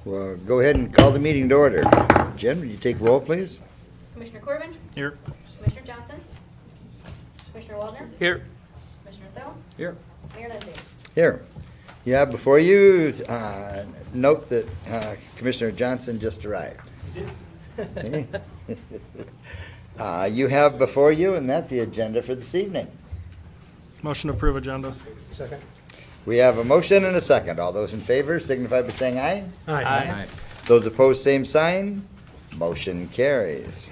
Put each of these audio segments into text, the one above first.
Well, go ahead and call the meeting to order. Jen, would you take roll, please? Commissioner Corbin? Here. Commissioner Johnson? Commissioner Waldner? Here. Commissioner Thel? Here. Mayor Lindsay? Here. You have before you, note that Commissioner Johnson just arrived. You have before you, and that the agenda for this evening. Motion to approve agenda. Second. We have a motion and a second. All those in favor signify by saying aye. Aye. Those opposed, same sign. Motion carries.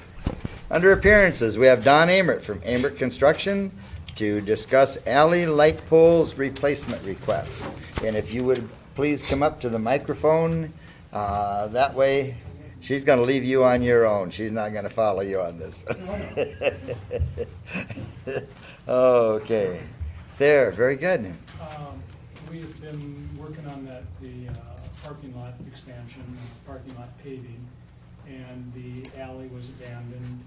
Under appearances, we have Don Amert from Amert Construction to discuss alley light poles replacement request. And if you would please come up to the microphone, that way she's going to leave you on your own. She's not going to follow you on this. Okay. There, very good. We've been working on the parking lot expansion, parking lot paving, and the alley was abandoned.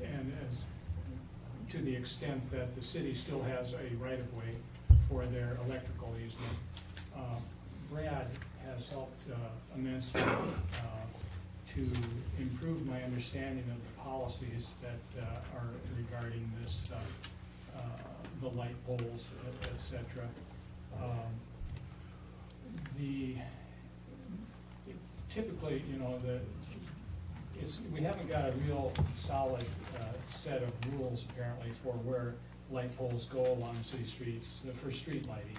And as to the extent that the city still has a right-of-way for their electrical easement. Brad has helped immensely to improve my understanding of the policies that are regarding this, the light poles, et cetera. Typically, you know, we haven't got a real solid set of rules apparently for where light poles go along city streets for street lighting.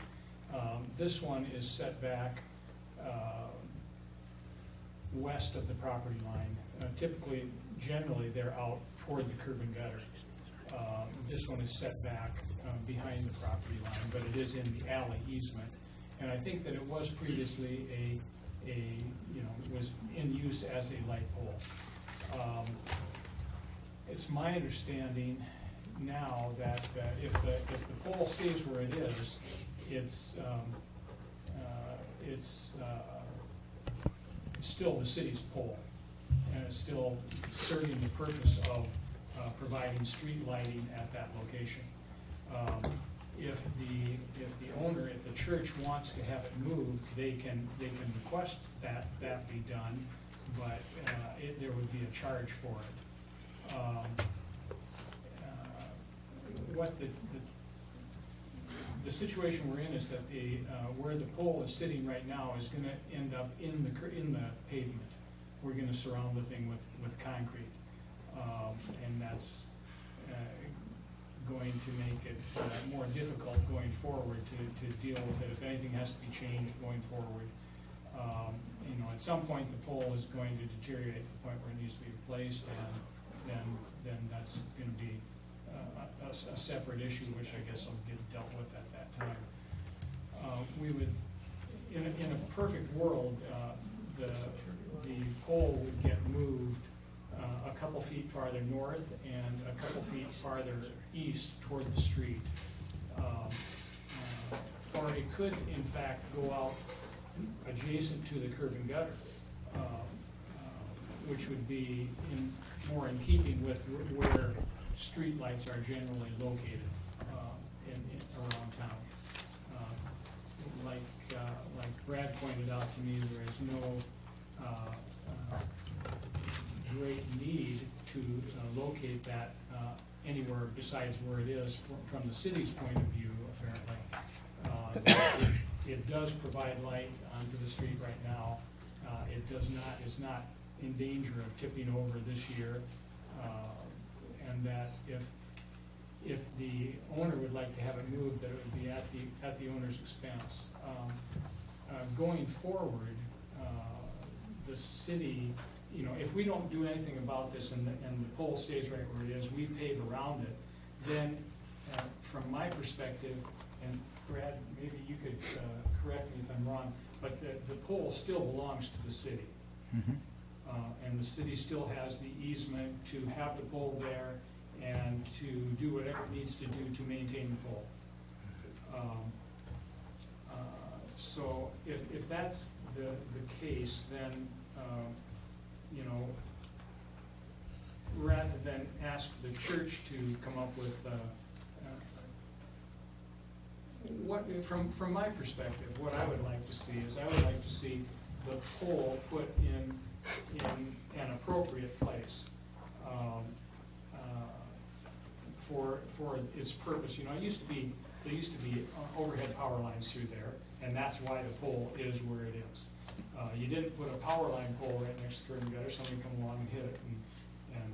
This one is set back west of the property line. Typically, generally, they're out toward the curb and gutter. This one is set back behind the property line, but it is in the alley easement. And I think that it was previously was in use as a light pole. It's my understanding now that if the pole stays where it is, it's still the city's pole, and it's still serving the purpose of providing street lighting at that location. If the church wants to have it moved, they can request that be done, but there would be a charge for it. What the situation we're in is that where the pole is sitting right now is going to end up in the pavement. We're going to surround the thing with concrete, and that's going to make it more difficult going forward to deal with it. If anything has to be changed going forward, at some point the pole is going to deteriorate to the point where it needs to be replaced, and then that's going to be a separate issue, which I guess will get dealt with at that time. We would, in a perfect world, the pole would get moved a couple feet farther north and a couple feet farther east toward the street. Or it could, in fact, go out adjacent to the curb and gutter, which would be more in keeping with where street lights are generally located around town. Like Brad pointed out to me, there is no great need to locate that anywhere besides where it is from the city's point of view, apparently. It does provide light onto the street right now. It's not in danger of tipping over this year, and that if the owner would like to have it moved, that it would be at the owner's expense. Going forward, the city, if we don't do anything about this and the pole stays right where it is, we pave around it, then from my perspective, and Brad, maybe you could correct me if I'm wrong, but the pole still belongs to the city. Mm-hmm. And the city still has the easement to have the pole there and to do whatever it needs to do to maintain the pole. So if that's the case, then rather than ask the church to come up with from my perspective, what I would like to see is, I would like to see the pole put in an appropriate place, for its purpose. You know, there used to be overhead power lines through there, and that's why the pole is where it is. You didn't put a power line pole right next to curb and gutter, somebody come along and hit it, and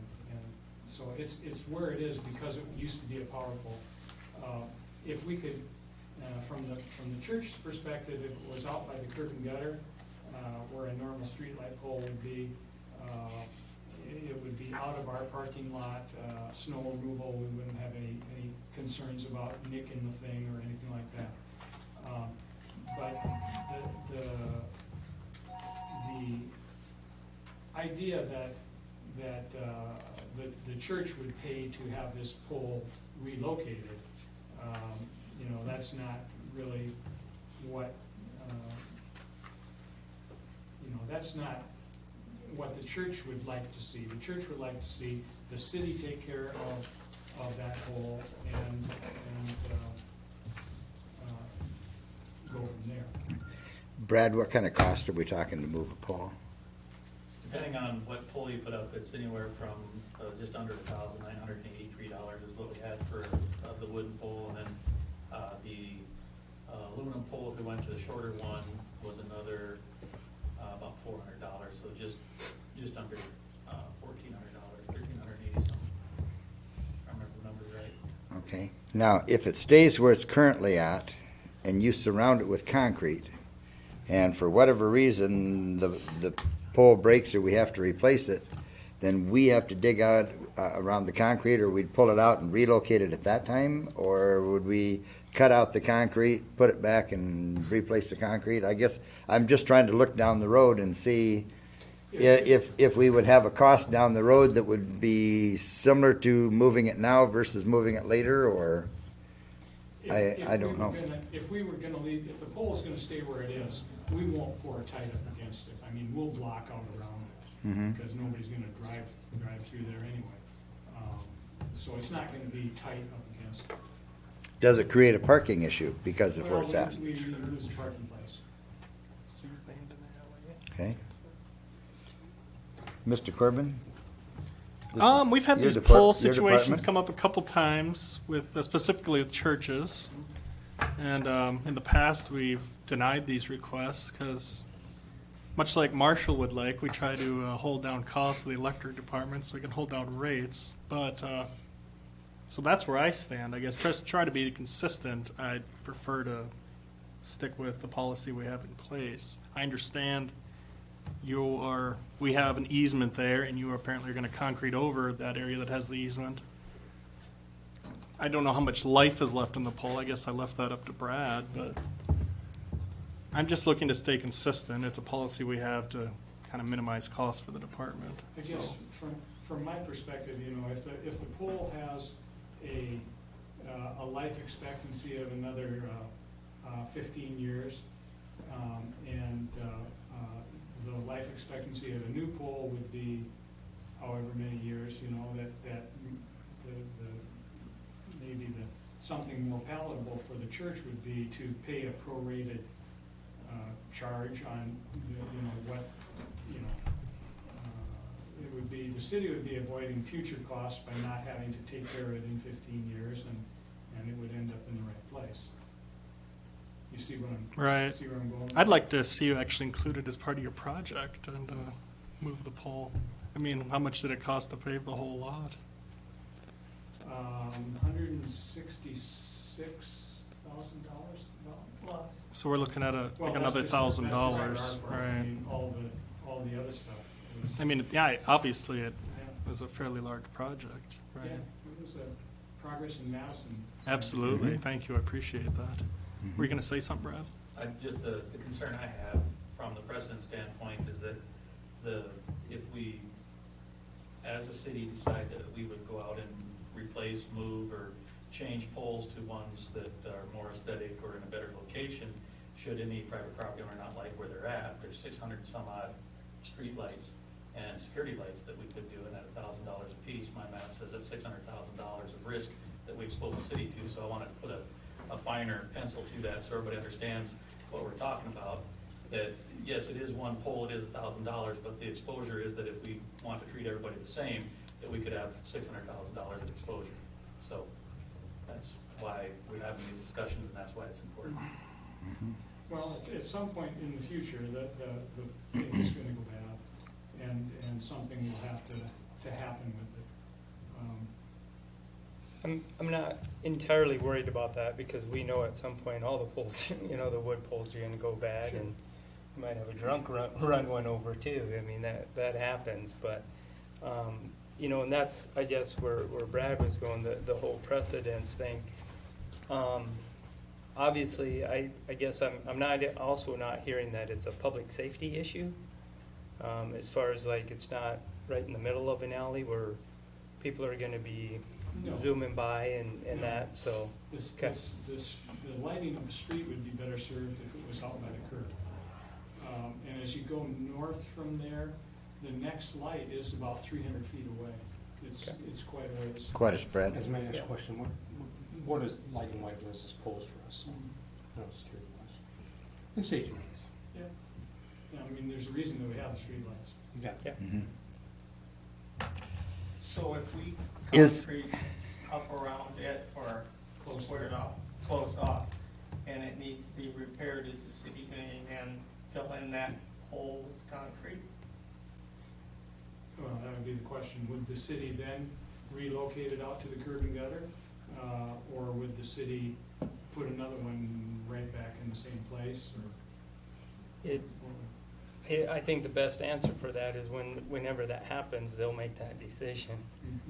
so it's where it is because it used to be a power pole. If we could, from the church's perspective, if it was out by the curb and gutter, where a normal streetlight pole would be, it would be out of our parking lot, snow removal, we wouldn't have any concerns about nicking the thing or anything like that. But the idea that the church would pay to have this pole relocated, you know, that's not really what, you know, that's not what the church would like to see. The church would like to see the city take care of that pole and go from there. Brad, what kind of cost are we talking to move a pole? Depending on what pole you put up, it's anywhere from just under $1,983 is what we had for the wooden pole, and then the aluminum pole, if we went to the shorter one, was another about $400. So just under $1,400, $1,380 something. If I remember the numbers right. Okay. Now, if it stays where it's currently at, and you surround it with concrete, and for whatever reason the pole breaks or we have to replace it, then we have to dig out around the concrete, or we'd pull it out and relocate it at that time, or would we cut out the concrete, put it back, and replace the concrete? I guess I'm just trying to look down the road and see if we would have a cost down the road that would be similar to moving it now versus moving it later, or I don't know. If we were gonna leave, if the pole is gonna stay where it is, we won't pour tight up against it. I mean, we'll block out around it, Mhm. because nobody's gonna drive through there anyway. So it's not gonna be tight up against it. Does it create a parking issue because of where it's Well, at? we lose a parking place. Okay. Mr. Corbin? We've had Your these pole your situations department? come up a couple times with, specifically with churches. And in the past, we've denied these requests because, much like Marshall would like, we try to hold down costs of the electric department so we can hold down rates. But so that's where I stand. I guess just try to be consistent. I'd prefer to stick with the policy we have in place. I understand we have an easement there, and you apparently are going to concrete over that area that has the easement. I don't know how much life is left in the pole. I guess I left that up to Brad, but I'm just looking to stay consistent. It's a policy we have to kind of minimize costs for the department. I guess from my perspective, you know, if the pole has a life expectancy of another 15 years, and the life expectancy of a new pole would be however many years, you know, that maybe something more palatable for the church would be to pay a prorated charge on, you know, what, you know, it would be, the city would be avoiding future costs by not having to take care of it in 15 years, and it would end up in the right place. You see what I'm going? I'd like to see you actually include it as part of your project and move the pole. I mean, how much did it cost to pave the whole lot? $166,000. So we're looking at Well, another that's just $1,000, our part. I right? mean, all the other stuff. I mean, yeah, obviously it Yeah. was a fairly large project, right? Yeah, it was a progress in Madison. Absolutely. Mhm. Thank you. I appreciate that. Were you going to say something, Brad? Just the concern I have from the precedent standpoint is that if we, as a city, decide that we would go out and replace, move, or change poles to ones that are more aesthetic or in a better location, should any private property owner not like where they're at, there's 600 and some odd streetlights and security lights that we could do, and at $1,000 a piece, my math says that's $600,000 of risk that we expose the city to. So I want to put a finer pencil to that, so everybody understands what we're talking about. That, yes, it is one pole, it is $1,000, but the exposure is that if we want to treat everybody the same, that we could have $600,000 of exposure. So that's why we're having these discussions, and that's why it's important. Well, at some point in the future, the thing is gonna go bad, and something will have to happen with it. I'm not entirely worried about that because we know at some point all the poles, the wood poles are gonna go bad Sure. and you might have a drunk run one over too. I mean, that happens, but, and that's, I guess, where Brad was going, the whole precedence thing. Obviously, I guess I'm also not hearing that it's a public safety issue. As far as like, it's not right in the middle of an alley where people are gonna be No. zooming by and No. that, so. Okay. The lighting of the street would be better served if it was out by the curb. And as you go north from there, the next light is about 300 feet away. It's quite a ways. Quite a spread. As my next question, what is lighting wise does this pose for us? No, security wise. And safety wise. Yeah. Yeah, I mean, there's a reason that we have the streetlights. Exactly. Yeah. Mhm. So if we Is- concrete up around it or Close square it off, closed off, and it needs to be repaired, is the city gonna then fill in that hole with concrete? Well, that would be the question. Would the city then relocate it out to the curb and gutter? Or would the city put another one right back in the same place, or? I think the best answer for that is whenever that happens, they'll make that decision.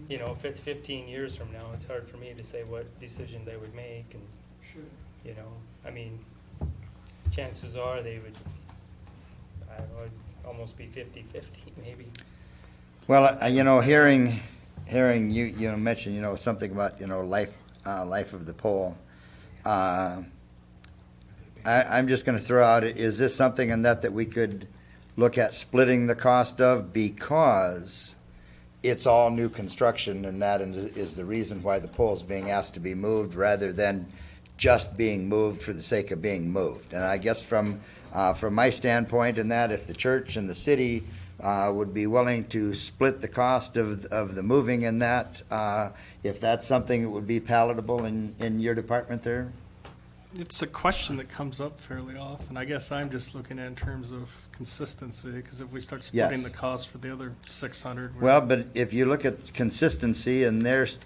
Mhm. If it's 15 years from now, it's hard for me to say what decision they would make and, Sure. I mean, chances are they would, I don't know, it'd almost be 50-50 maybe. Well, hearing you mention, something about, life of the pole. I'm just gonna throw out, is this something in that we could look at splitting the cost of, because it's all new construction, and that is the reason why the pole's being asked to be moved rather than just being moved for the sake of being moved. And I guess from my standpoint in that, if the church and the city would be willing to split the cost of the moving in that, if that's something that would be palatable in your department there? It's a question that comes up fairly often. I guess I'm just looking at in terms of consistency, because if we start splitting Yes. the cost for the other 600. Well, but if you look at consistency and there's,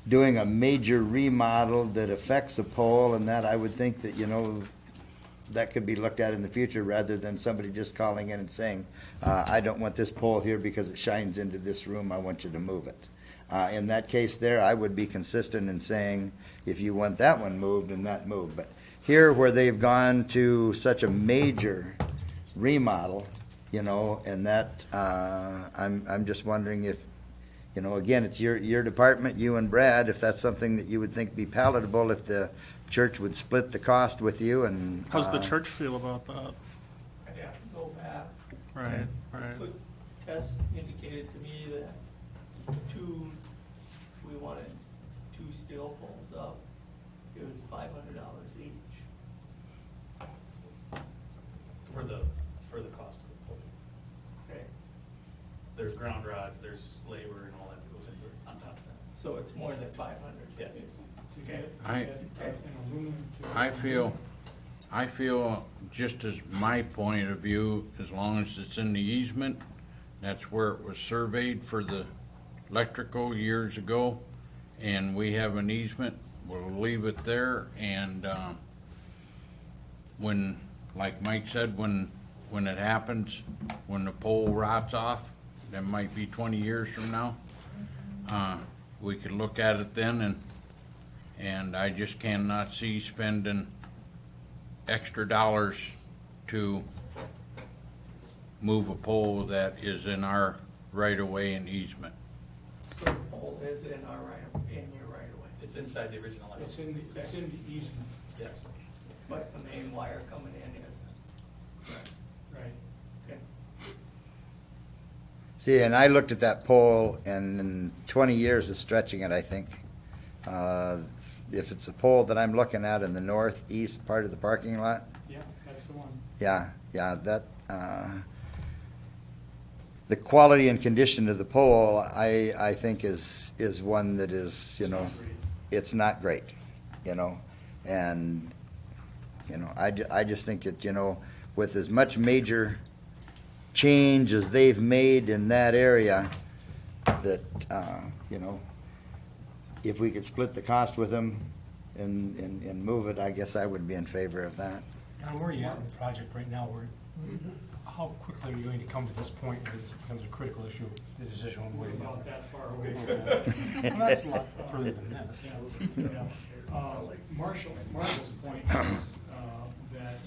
doing a major remodel that affects a pole and that, I would think that, that could be looked at in the future rather than somebody just calling in and saying, I don't want this pole here because it shines into this room, I want you to move it. In that case there, I would be consistent in saying, if you want that one moved, and that moved. But here, where they've gone to such a major remodel, and that, I'm just wondering if, again, it's your department, you and Brad, if that's something that you would think be palatable, if the church would split the cost with you and. How's the church feel about that? I'd have to go back. Right, right. But Tess indicated to me that we wanted 2 steel poles up, it was $500 each. For the cost of the pole. Okay, There's ground rods, there's labor and all that that goes into it on top of that. so it's more than 500. Yes. To get I- an aluminum to. I feel, just as my point of view, as long as it's in the easement, that's where it was surveyed for the electrical years ago, and we have an easement, we'll leave it there, and, when, like Mike said, when it happens, when the pole rots off, that might be 20 years from now, we could look at it then, and I just cannot see spending extra dollars to move a pole that is in our right-of-way and easement. So the pole is in your right of way, It's inside the original line. It's in the easement, Yes. but the main wire coming in isn't. right. Okay. See, and I looked at that pole, and in 20 years of stretching it, I think, if it's a pole that I'm looking at in the northeast part of the parking lot, Yeah, that's the one. yeah, that, the quality and condition of the pole, I think is one that is, you know, it's not great, you know, and, you know, I just think that, you know, with as much major change as they've made in that area, that, you know, if we could split the cost with them and move it, I guess I would be in favor of that. John, where are you at in the project right now? How quickly are you going to come to this point where this becomes a critical issue, the decision on We're where to about go? that far away from that. Well, that's a lot further than this. Yeah. Marshall's point is that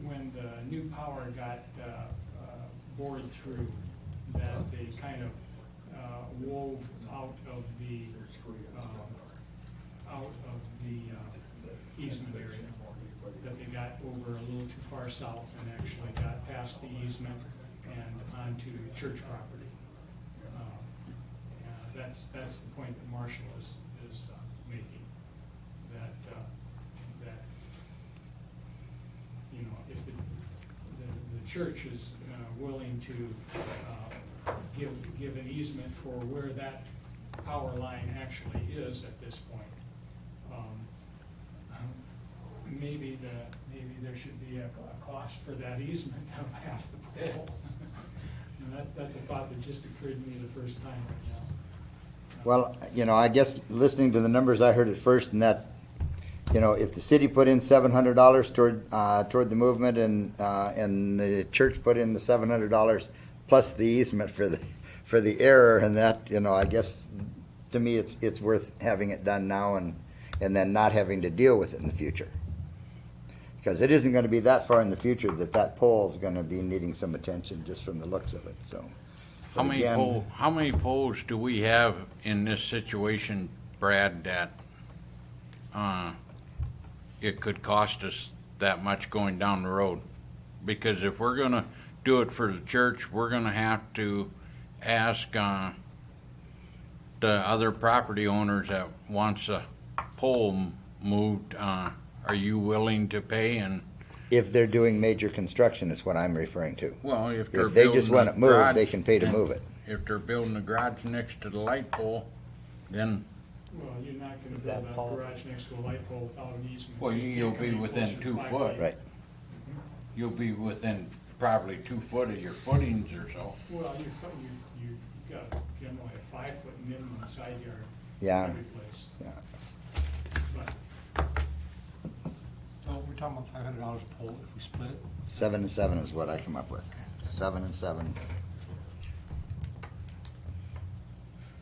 when the new power got bored through, that they kind of wove out of the easement area, that they got over a little too far south and actually got past the easement and onto church property. That's the point that Marshall is making, that, you know, if the church is willing to give an easement for where that power line actually is at this point, maybe there should be a cost for that easement of half the pole. And that's a thought that just occurred to me the first time right now. Well, you know, I guess listening to the numbers I heard at first, and that, you know, if the city put in $700 toward the movement, and the church put in the $700 plus the easement for the error, and that, you know, I guess to me it's worth having it done now and then not having to deal with it in the future, because it isn't going to be that far in the future that pole is going to be needing some attention just from the looks of it. So. How But many again, how many poles do we have in this situation, Brad, that it could cost us that much going down the road? Because if we're gonna do it for the church, we're gonna have to ask the other property owners that wants a pole moved, are you willing to pay? And If they're doing major construction is what I'm referring to. well, if they're If they just building want a it moved, garage, they can pay to then move it. If they're building a garage next to the light pole, then Well, you're not gonna Is build that a Paul? garage next to a light pole without an easement. Well, You you'll can't be come in within closer than 2 5 foot. feet. Right. you'll be within probably 2 foot of your footings or so. Well, you've got generally a 5-foot minimum side yard. Yeah. Every place, Yeah. but So we're talking about $500 a pole if we split it? 7 and 7 is what I come up with. 7 and 7.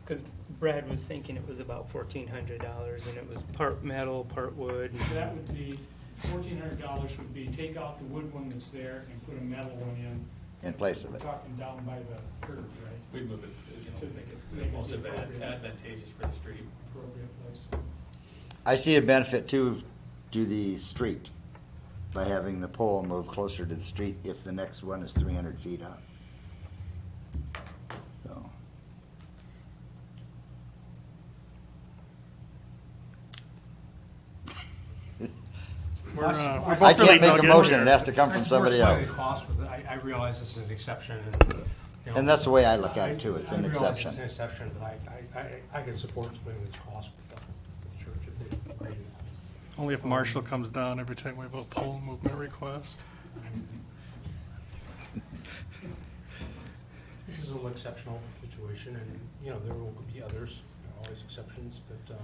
Because Brad was thinking it was about $1,400, and it was part metal, part wood. and- that would be, $1,400 would be take out the wood one that's there and put a metal one in. In place of We're it. talking down by the curb, right? We'd move it, you know, To make make it it most appropriate. advantageous for the street. Appropriate place. I see a benefit too to the street by having the pole move closer to the street if the next one is 300 feet up. So, We're I both can't really make a dug in motion, here. it has to come from somebody else. I realize this is an exception, and, you know, And that's the way I look at it too, it's an I realize exception. it's an exception, but I can support splitting these costs with the church if they agree to that. Only if Marshall comes down every time we have a pole movement request. This is a little exceptional situation, and, you know, there will be others, there are always exceptions, but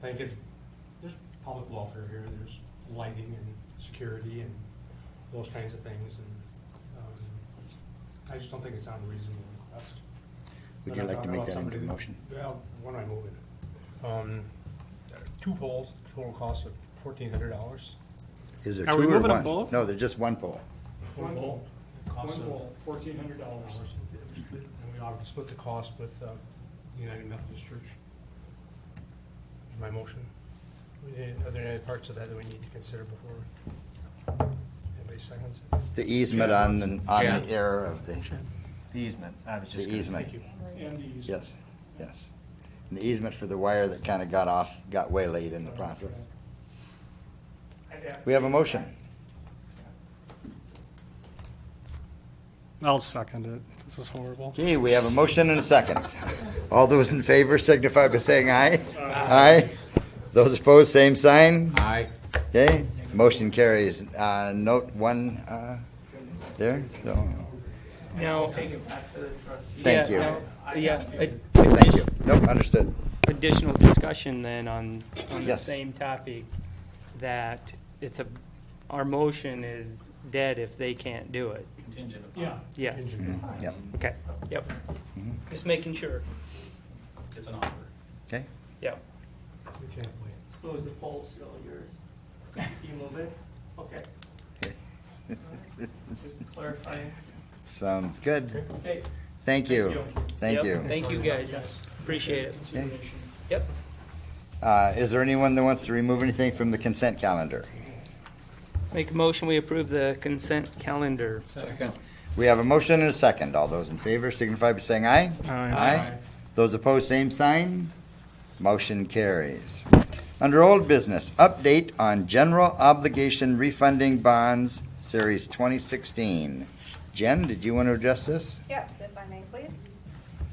I think there's public welfare here, there's lighting and security and those kinds of things, and I just don't think it's an unreasonable request. Would you like to make that into a motion? Well, what am I moving? 2 poles, total cost of $1,400. Is there Are two we or moving them one? both? No, there's just one pole. One pole, Cost one of- pole, $1,400. And we obviously split the cost with the United Methodist Church. Is my motion. Are there any parts of that that we need to consider before anybody seconds it? The easement on the error of the The easement, I was the just gonna say. easement. Thank you. And the easement. Yes, yes. and the easement for the wire that kind of got waylaid in the process. We have a motion. I'll second it. This is horrible. Okay, we have a motion and a second. All those in favor signify by saying aye. Aye. Those opposed, same sign. Aye. Okay, motion carries. Note one there. So, Now, Take it back to the trustee. Thank you. Thank you. Nope, understood. Additional discussion then on the Yes. same topic, that our motion is dead if they can't do it. Contingent upon. Yeah, Yes, Yep. okay, yep. Just making sure, It's an offer. Okay. yep. We can't wait. So is the pole still yours? If you move it? Okay. Just clarifying. Sounds good. Okay. Thank you. Thank Yep, you. Thank you, guys, appreciate it. consideration. Yep. Is there anyone that wants to remove anything from the consent calendar? Make a motion, we approve the consent calendar. Second. We have a motion and a second. All those in favor signify by saying aye. Aye. Those opposed, same sign. Motion carries. Under old business, update on general obligation refunding bonds, Series 2016. Jen, did you want to address this? Yes, if I may, please.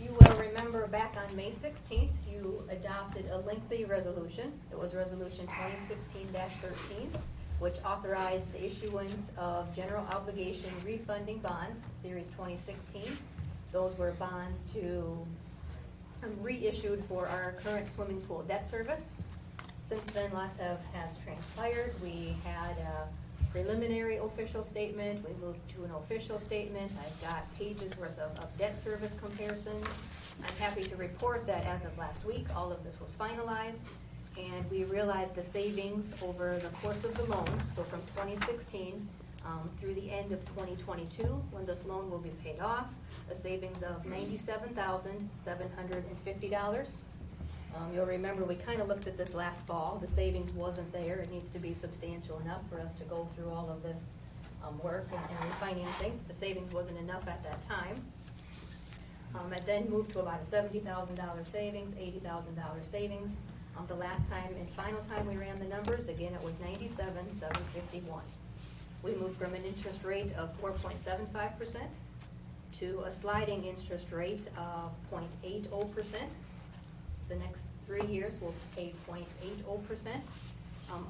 You will remember back on May 16th, you adopted a lengthy resolution. It was Resolution 2016-13, which authorized the issuance of general obligation refunding bonds, Series 2016. Those were bonds to reissued for our current swimming pool debt service. Since then, lots has transpired. We had a preliminary official statement, we moved to an official statement. I've got pages worth of debt service comparisons. I'm happy to report that as of last week, all of this was finalized, and we realized a savings over the course of the loan, so from 2016 through the end of 2022, when this loan will be paid off, a savings of $97,750. You'll remember we kind of looked at this last fall. The savings wasn't there. It needs to be substantial enough for us to go through all of this work and refinancing. The savings wasn't enough at that time. It then moved to about a $70,000 savings, $80,000 savings. The last time and final time we ran the numbers, again, it was $97,751. We moved from an interest rate of 4.75% to a sliding interest rate of 0.80%. The next 3 years we'll pay 0.80%,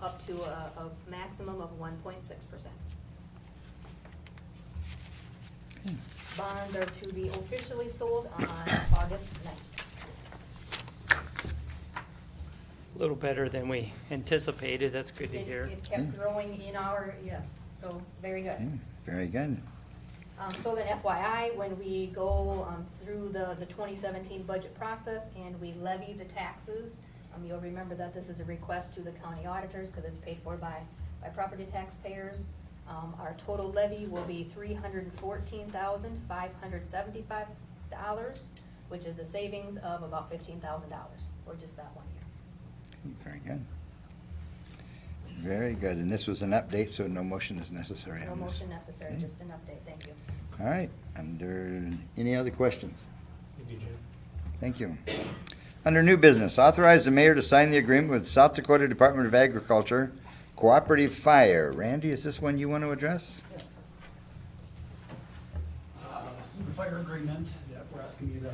up to a maximum of 1.6%. Bonds are to be officially sold on August 9th. A little better than we anticipated, that's good to It- hear. It kept growing in our, yes, so very good. Very good. So then FYI, when we go through the 2017 budget process and we levy the taxes, you'll remember that this is a request to the county auditors because it's paid for by property taxpayers. Our total levy will be $314,575, which is a savings of about $15,000 for just that 1 year. Very good. Very good. And this was an update, so no motion is necessary No on this. motion necessary, just an update, thank you. All right. Under any other questions? Thank you, Jim. Thank you. Under new business, authorize the mayor to sign the agreement with South Dakota Department of Agriculture Cooperative Fire. Randy, is this one you want to address? The fire agreement that we're asking you to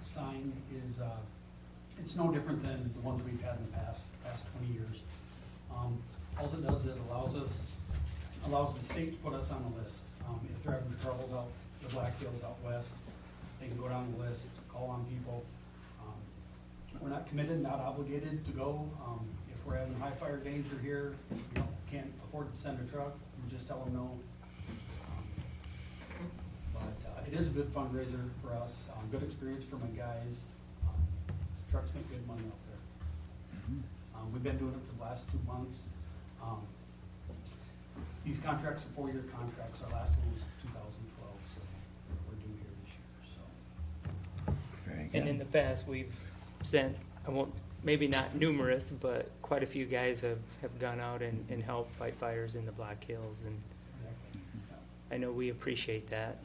sign is, it's no different than the ones we've had in the past 20 years. All it does is it allows the state to put us on the list. If they're having troubles out, the Blackfield's out west, they can go down the list, call on people. We're not committed, not obligated to go. If we're having high fire danger here, can't afford to send a truck, we just tell them no. But it is a good fundraiser for us, good experience for my guys. Trucks make good money out there. We've been doing it for the last 2 months. These contracts are 4-year contracts. Our last one was 2012, so we're due here this year, so. Very And in good. the past, we've sent, maybe not numerous, but quite a few guys have gone out and helped fight fires in the Black Hills, and Exactly. I know we appreciate that.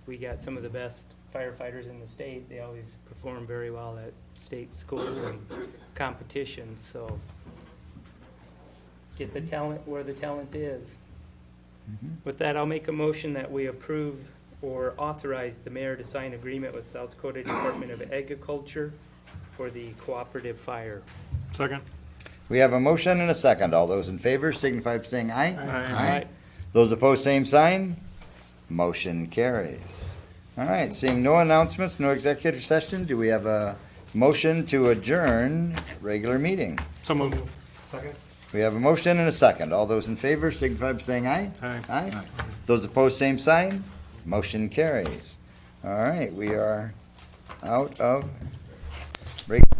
We got some of the best firefighters in the state. They always perform very well at state school and competitions, so get the talent where the talent is. With that, I'll make a motion that we approve or authorize the mayor to sign agreement with South Dakota Department of Agriculture for the cooperative fire. Second. We have a motion and a second. All those in favor signify by saying aye. Aye. Those opposed, same sign. Motion carries. All right, seeing no announcements, no executive session, do we have a motion to adjourn regular meeting? So moved. Second? We have a motion and a second. All those in favor signify by saying aye. Aye. Aye. Those opposed, same sign. Motion carries. All right, we are out of regular